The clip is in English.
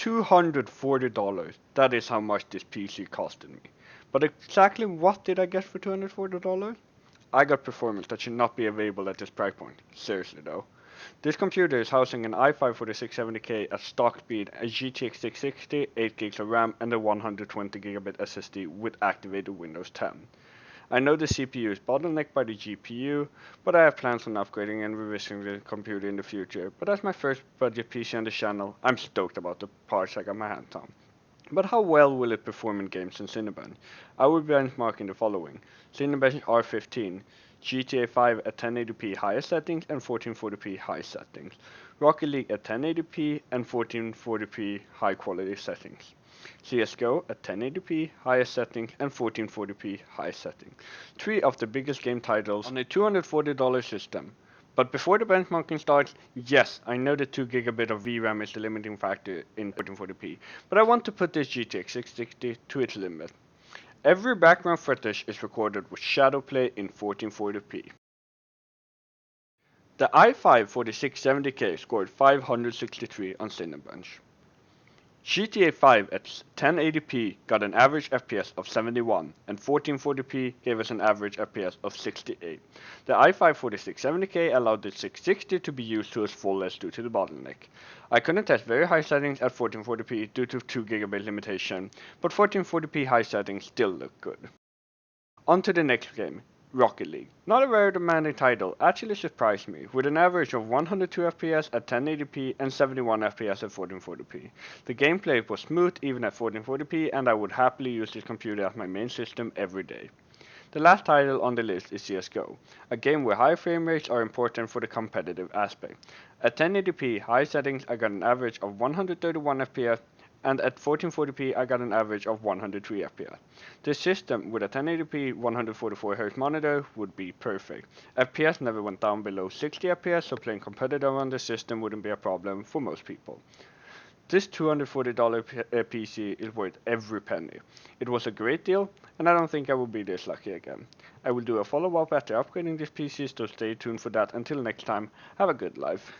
$240. That is how much this PC costed me. But exactly what did I get for $240? I got performance that should not be available at this price point. Seriously though. This computer is housing an i5 4670K at stock speed, a GTX 660, 8 gigs of RAM, and a 120 gigabit SSD with activated Windows 10. I know the CPU is bottlenecked by the GPU, but I have plans on upgrading and revising the computer in the future. But as my first budget PC on the channel, I'm stoked about the parts I got my hands on. But how well will it perform in games in Cinebench? I will be benchmarking the following: Cinebench R15, GTA 5 at 1080p highest settings and 1440p high settings, Rocket League at 1080p and 1440p high quality settings, CSGO at 1080p highest settings and 1440p high settings. Three of the biggest game titles on a $240 system. But before the benchmarking starts, yes, I know that 2 gigabit of VRAM is the limiting factor in 1440p, but I want to put this GTX 660 to its limit. Every background footage is recorded with shadow play in 1440p. The i5 4670K scored 563 on Cinebench. GTA 5 at 1080p got an average FPS of 71, and 1440p gave us an average FPS of 68. The i5 4670K allowed the 660 to be used to its fullest due to the bottleneck. I couldn't test very high settings at 1440p due to 2 gigabit limitation, but 1440p high settings still look good. On to the next game, Rocket League. Not a very demanding title, actually surprised me, with an average of 102 FPS at 1080p and 71 FPS at 1440p. The gameplay was smooth even at 1440p, and I would happily use this computer as my main system every day. The last title on the list is CSGO, a game where high frame rates are important for the competitive aspect. At 1080p high settings I got an average of 131 FPS, and at 1440p I got an average of 103 FPS. This system with a 1080p 144Hz monitor would be perfect. FPS never went down below 60 FPS, so playing competitive on the system wouldn't be a problem for most people. This $240 PC is worth every penny. It was a great deal, and I don't think I will be this lucky again. I will do a follow-up after upgrading this PC, so stay tuned for that. Until next time, have a good life.